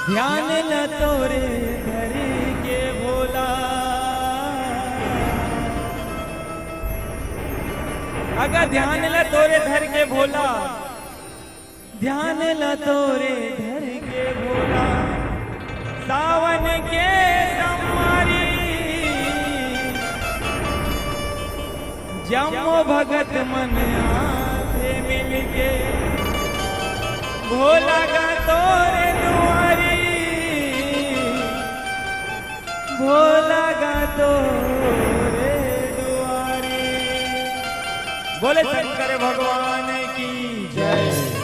ध्यान न तोरे घर के भोला, अगर ध्यान ल तोरे धर के भोला, ध्यान ल तोरे धर के भोला, सावन के संवारी जमो भगत मन आथे मिलके, भोला का तोरे दुआरी, भोला का तोरे दुआरी। बोले शंकर भगवान की जय।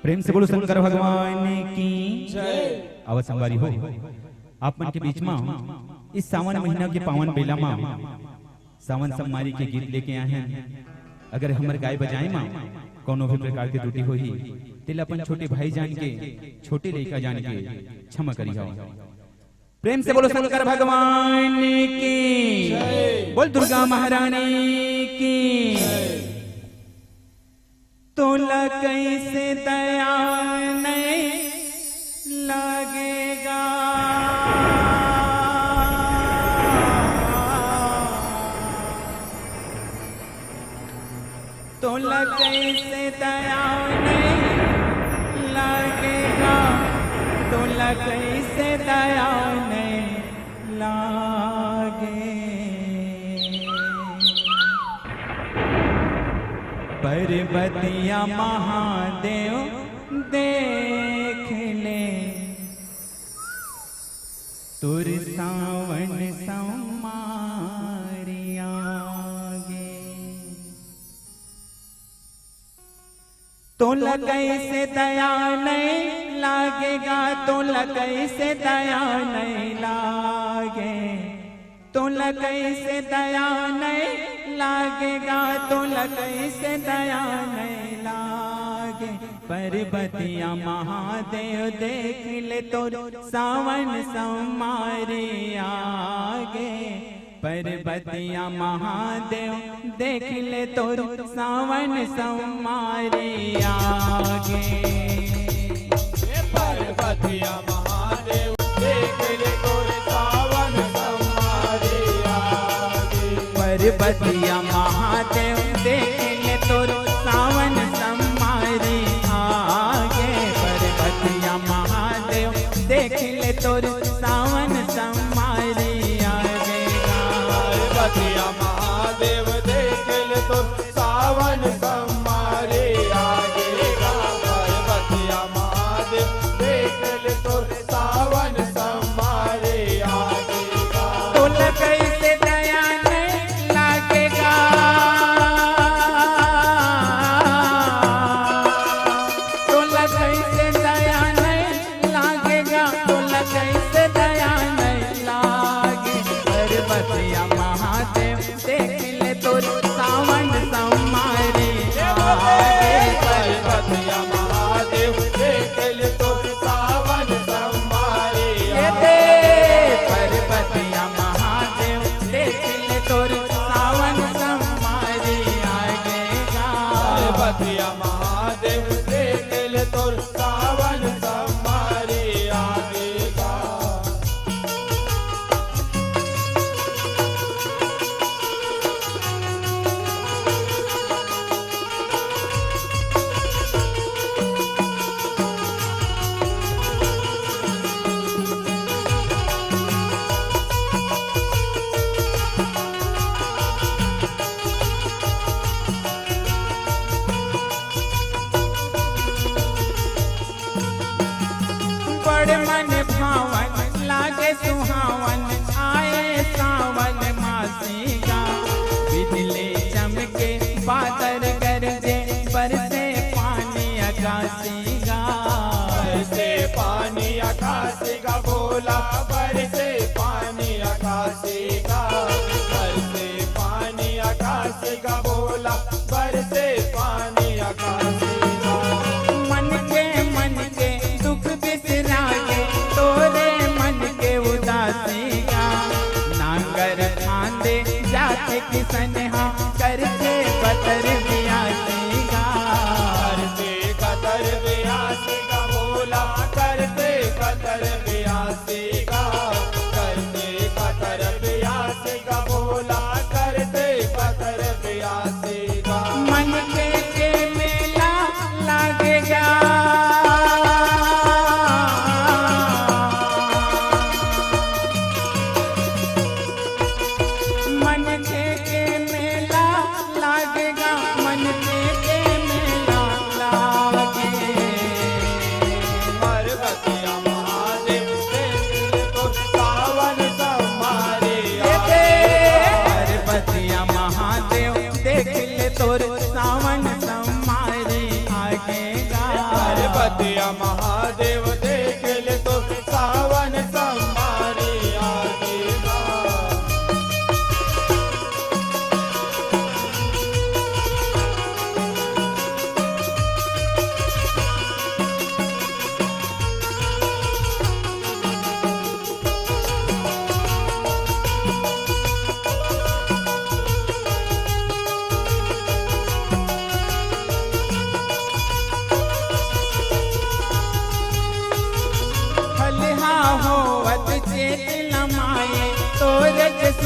प्रेम से बोलो शंकर भगवान की जय। आवाज संवारी हो आप मन के बीच में इस सावन महीना के पावन बेला में सावन सम्मारी के गीत लेके आए हैं। अगर हमर गाय बजाए मां कोनो भी प्रकार की त्रुटि होही तिल अपन छोटे भाई जान के छोटे लड़का जान के क्षमा करी हो। प्रेम से बोलो शंकर भगवान की, बोल दुर्गा महारानी की। तोला कैसे दया नहीं लगेगा, तोला कैसे दया नहीं लगेगा, तोला कैसे दया नहीं लागे। पर्वतिया महादेव देख ले, तुर सावन समारिया गे। तोला कैसे दया नहीं लागेगा, तोला कैसे दया नहीं लागे, तोला कैसे दया नहीं लागेगा, तोला कैसे दया नहीं लागे। पर्वतिया महादेव देख ले तो सावन समारे आगे, पर्वतिया महादेव देख ले तो सावन समारे आगे। पर्वतिया महादेव देख ले तो सावन समारे आगे, पर्वतिया महादेव देख ले तो सावन समारे आगे, पर्वतिया महादेव देख ले तो सावन समारे आगे। पर्वतिया महादेव देख ले तो सावन समारे आगेगा, पर्वतिया महादेव देख ले तो सावन समारे आगेगा। तोला कैसे दया नहीं लागेगा, तोला कैसे दया नहीं लागेगा, तोला कैसे दया नहीं लागे। पर्वतिया महादेव देख ले तो सावन समारे आगे, पर्वतिया महादेव देख ले तो सावन समारे आगे। पर्वतिया महादेव देख ले तो सावन समारे आगेगा, पर्वतिया महादेव देख ले तो सावन समारे आगेगा। बड़ मन भावन लागे सुहावन, आए सावन मासीगा। बिजली चमके बादल गरजे, बरसे पानी आकाशीगा, बरसे पानी आकाशीगा बोला, बरसे पानी आकाशीगा, बरसे पानी आकाशीगा बोला, बरसे पानी आकाशीगा। मन के दुख बिसरागे, तोरे मन के उदासीगा। नांगर खांदे जाते किसन हाँ, करते बतर बियासीगा, करते कतर ब्यासीगा बोला, करते कतर ब्यासीगा,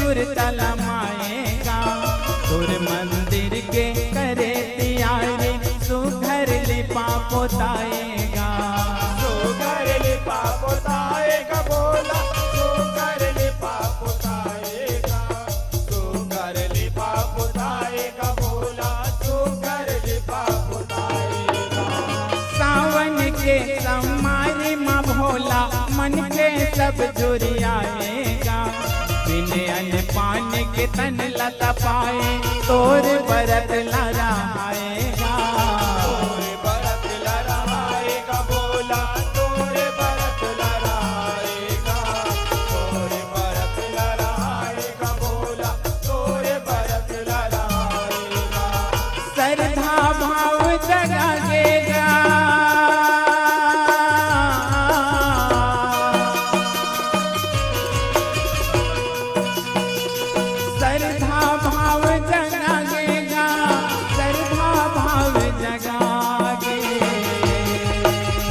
सिंदूर तलमाएगा, तोर मंदिर के करे तैयारी, सुघर लिपा पोताएगा। सुघर लिपा पोताएगा भोला, सुघर लिपा पोताएगा, सुघर लिपा पोताएगा भोला, सुघर लिपा पोताएगा। सावन के समारी माँ भोला, मन के सब जुरियाएगा, बिन अन्न पान के तन लता पाए, तोर बरत लहराएगा। तोरे बरत लहराएगा भोला, तोरे बरत लहराएगा, तोरे बरत लहराएगा भोला, तोरे बरत लहराएगा। श्रद्धा भाव जगाएगा, श्रद्धा भाव जगाएगा, श्रद्धा भाव जगागे।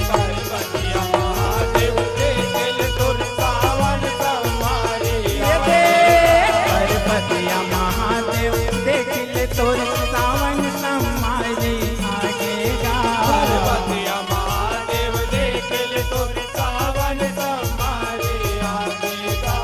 पार्वतिया महादेव देखिल तोर सावन समारी पार्वतिया महादेव देखिल तोर सावन समारी आगेगा। पार्वतिया महादेव देखिल तोर सावन समारी आगेगा।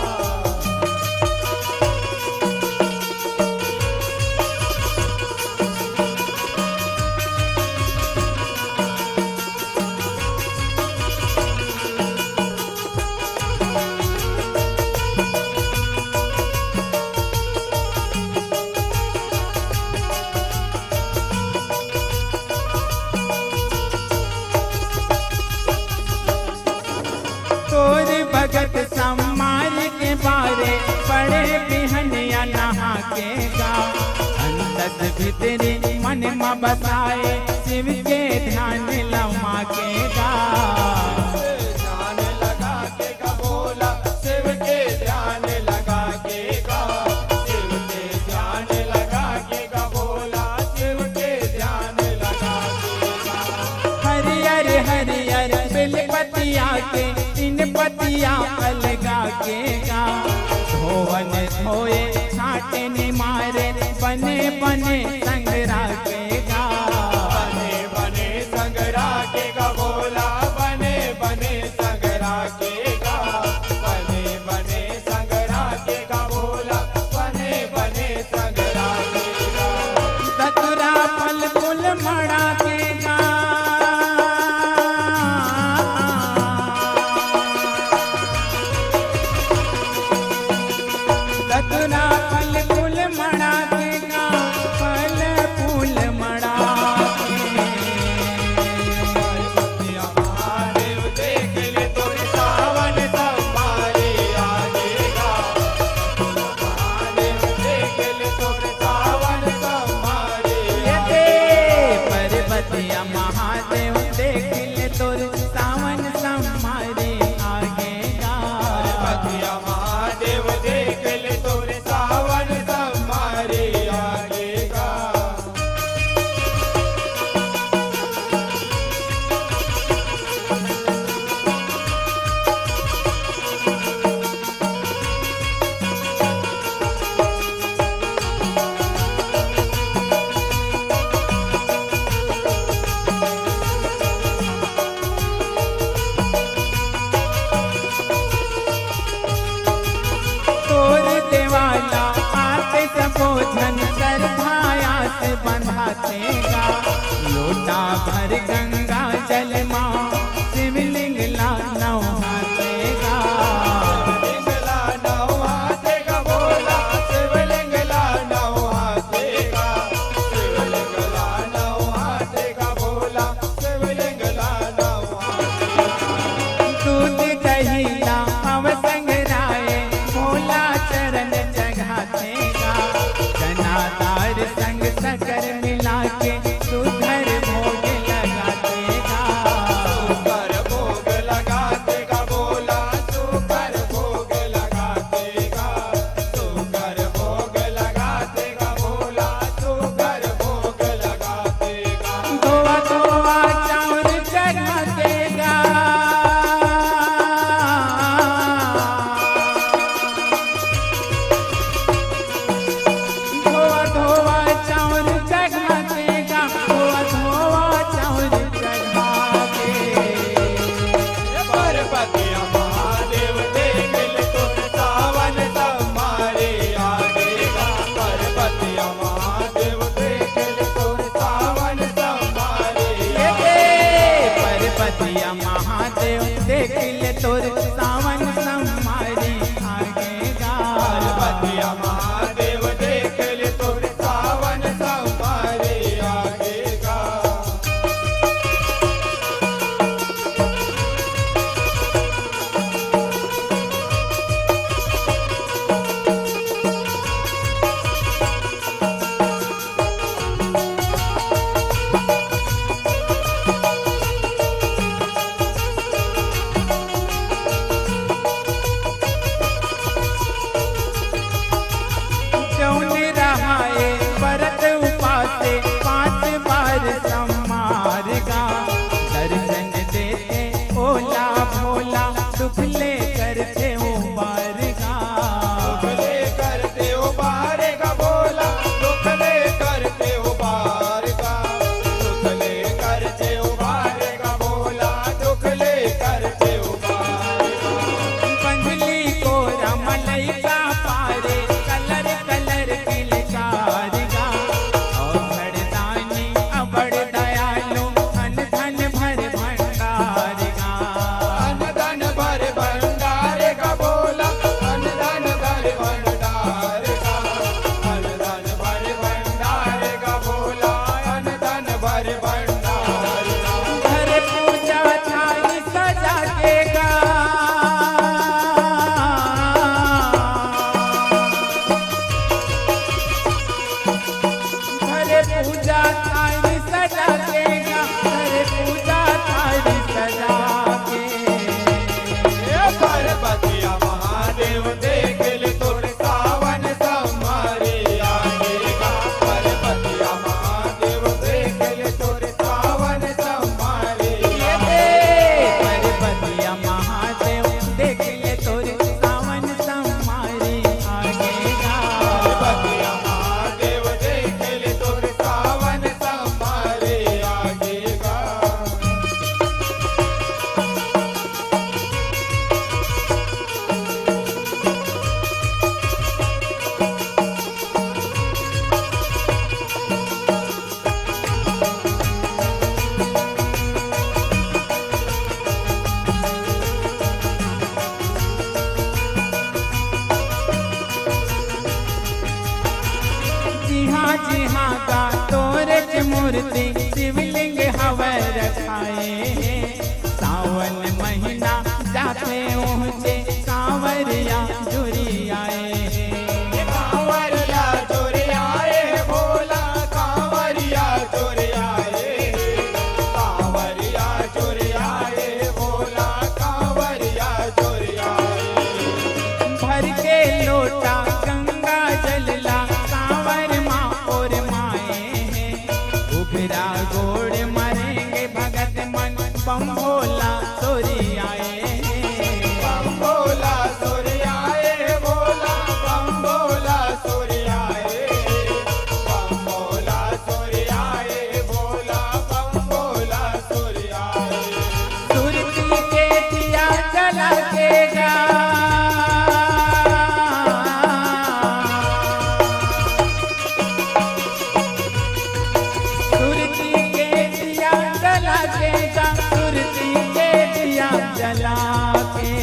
तोर भगत समाज के बारे बड़े बिहनिया नहा के गा, अंदर भीतरी मन में बसाए, शिव के ध्यान लमा के गा। ध्यान लगा के गा भोला, शिव के ध्यान लगा के गा, शिव के ध्यान लगा के गा भोला, शिव के ध्यान लगा के गा। हरियर हरियर बेलपतिया के इन पतिया अलगा के गा, धोवन धोए छाटे नि मारे, बने बने संगरा के गा। बने बने संगरा के गा भोला, बने बने संगरा के गा, बने बने संगरा के गा भोला, बने बने संगरा के गा। दतुरा फल फूल मड़ा के गा, दतुरा फल फूल मड़ा के गा, फल फूल मड़ा के। पार्वतिया महादेव देखिल तोर सावन समारी आगेगा, महादेव देखिल तोर सावन समारी पर्वतिया महादेव देखिल तोर सावन समारे आगेगा। पार्वतिया महादेव देखिल तोर सावन समारी आगेगा। तोर देवाला आते सबोधन श्रद्धाया से बंधातेगा, लोटा भर गंगा जल माँ शिवलिंग ला नहातेगा। शिवलिंगला नहातेगा भोला, शिवलिंगला नहातेगा, शिवलिंगला नहातेगा भोला, शिवलिंगला नहातेगा। दूध दहीला हव संगराए, भोला चरण जगातेगा, जनादार संग सकर मिला के सुधर भोग लगातेगा। देख ले तोर सावन समारी आगेगा। पार्वतिया महादेव देख ले तोर सावन समारी आगेगा। जौन रहाए परत उपासे 5 बार समारगा। दर्शन देते ओला भोला दुख ले करते उबारगा। दुख ले करते उबारेगा भोला, दुख ले करते उबारेगा। दुख ले करते उबारेगा भोला, दुख ले करते उबारेगा। कंजली को रमलई का पारे कलर कलर किलकारिगा। और भड़दानी अबड़ दयालु धन धन भर भंडारिगा। अन धन भर भंडारेगा भोला, अन धन भर भंडारेगा। अन धन भर भंडारेगा भोला, अन धन भर भंडारेगा। घर पूजा थाली सजा देगा। घर पूजा थाली सजा देगा। घर पूजा थाली सजा के पार्वतिया महादेव देख ले तोर सावन समारी आगेगा। पार्वतिया महादेव देख ले तोर सावन समारी पार्वतिया महादेव देख ले तोर सावन समारी आगेगा। पार्वतिया महादेव देख ले तोर सावन समारी आगेगा। जी हाँ का तोरज मूर्ति शिवलिंग हवे रखाए। सावन महीना जाते ऊँचे कांवरिया जुरी आए। कांवरिया चोरी आए भोला, कांवरिया चोरी आए। कांवरिया चोरी आए भोला, कांवरिया चोरी आए। भर के लोटा गंगा जलला कांवर माँ और माए। उभरा गोड़ मरेंगे भगत मन बम भोला सोरी आए। बम भोला चोरी आए भोला, बम भोला चोरी आए। बम भोला चोरी आए भोला, बम भोला चोरी आए। सुरती के दिया जला देगा। सुरती के दिया जला देगा। सुरती के दिया जला के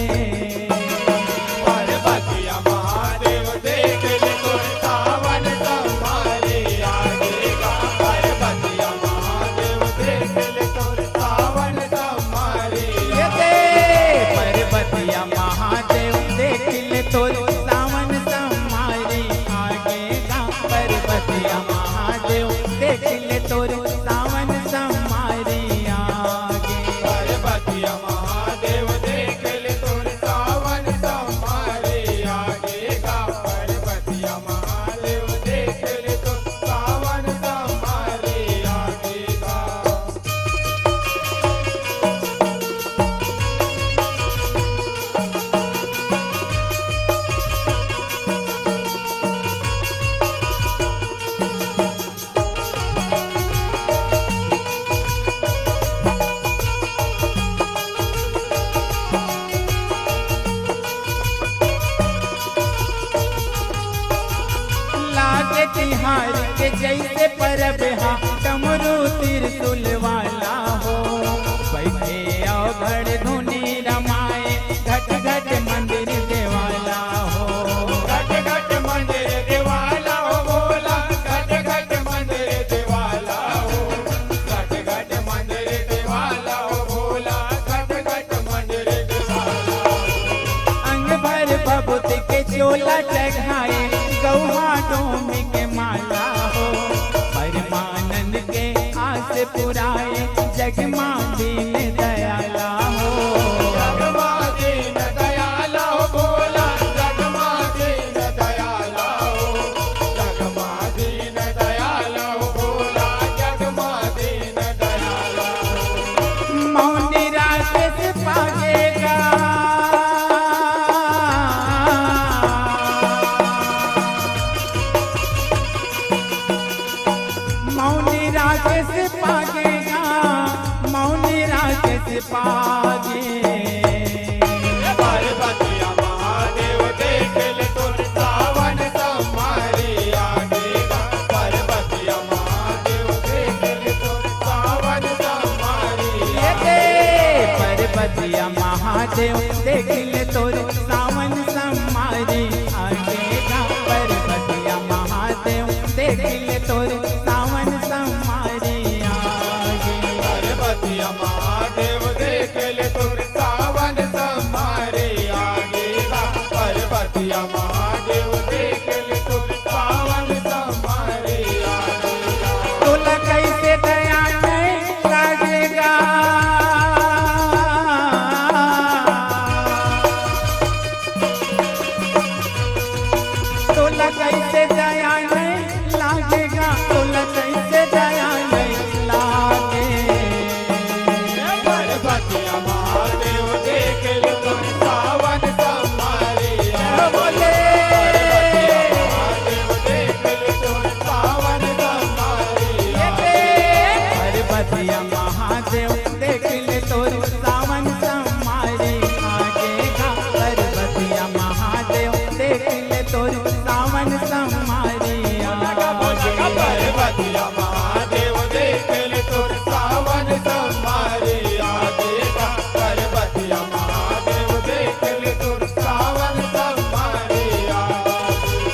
पार्वतिया महादेव देख ले तोर सावन समारी आगेगा। पार्वतिया महादेव देख ले तोर सावन समारी पार्वतिया महादेव देख ले तोर सावन समारी आगेगा। पार्वतिया महादेव देख ले तोर सावन समारी आगे। पार्वतिया महादेव देख ले तोर सावन समारी आगेगा। पार्वतिया महादेव देख ले तोर सावन समारी आगेगा। लागे तिहार के जैसे परब हा डमरू त्रिशूल वाला हो। बैठे अवघड़ धुनी रमा डोला चढ़ाए गौहा डोमी के माला हो परमानंद के आस पुराए जगमा दीन दयाला हो जगमा दीन दयाला हो भोला जगमा दीन दयाला हो जगमा दीन दयाला हो भोला जगमा दीन दयाला हो मौनी राकेश पागेगा मौनी राकेश पागेगा मौनी राकेश पागे पार्वतिया महादेव देख ले तोर सावन समारी आगेगा पार्वतिया महादेव देख ले तोर सावन समारी पार्वतिया महादेव देख ले तोर सावन समारी आगेगा पार्वतिया महादेव देख ले तोर सावन समारी आगे पार्वतिया महादेव देख ले तोर सावन समारी आगेगा पार्वतिया महादेव देख ले तोर सावन समारी आगेगा तोला कैसे दया नहीं लागेगा तोला कैसे दया नहीं लागेगा तोला कैसे दया नहीं लागे पार्वतिया महादेव देख ले तोर सावन समारी बोले महादेव देख ले तोर सावन समारी पार्वतिया महादेव देख ले तोर सावन समारी आगेगा पार्वतिया महादेव देख ले तोर सावन समारी आगे पार्वतिया महादेव देख ले तोर सावन समारी आगेगा पार्वतिया महादेव देख ले तोर सावन समारी आगे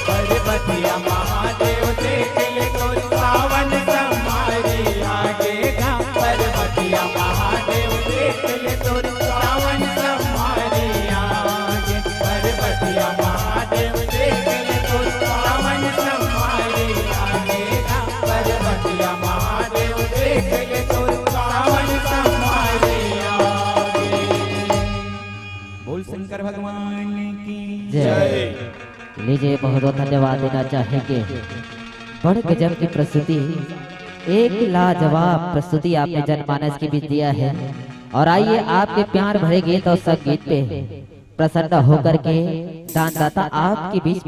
पार्वतिया महादेव देख ले तोर सावन समारी आगेगा पार्वतिया महादेव देख ले तोर सावन समारी आगे पार्वतिया महादेव देख ले तोर सावन समारी आगेगा पार्वतिया महादेव देख ले तोर सावन समारी आगे बोल शंकर भगवान की जय। लीजिए बहुत बहुत धन्यवाद देना चाहेंगे बड़ गजब की प्रस्तुति एक लाजवाब प्रस्तुति आपने जनमानस के बीच दिया है। और आइए आपके प्यार भरे गीत और संगीत पे प्रसन्न होकर के दानदाता आपके बीच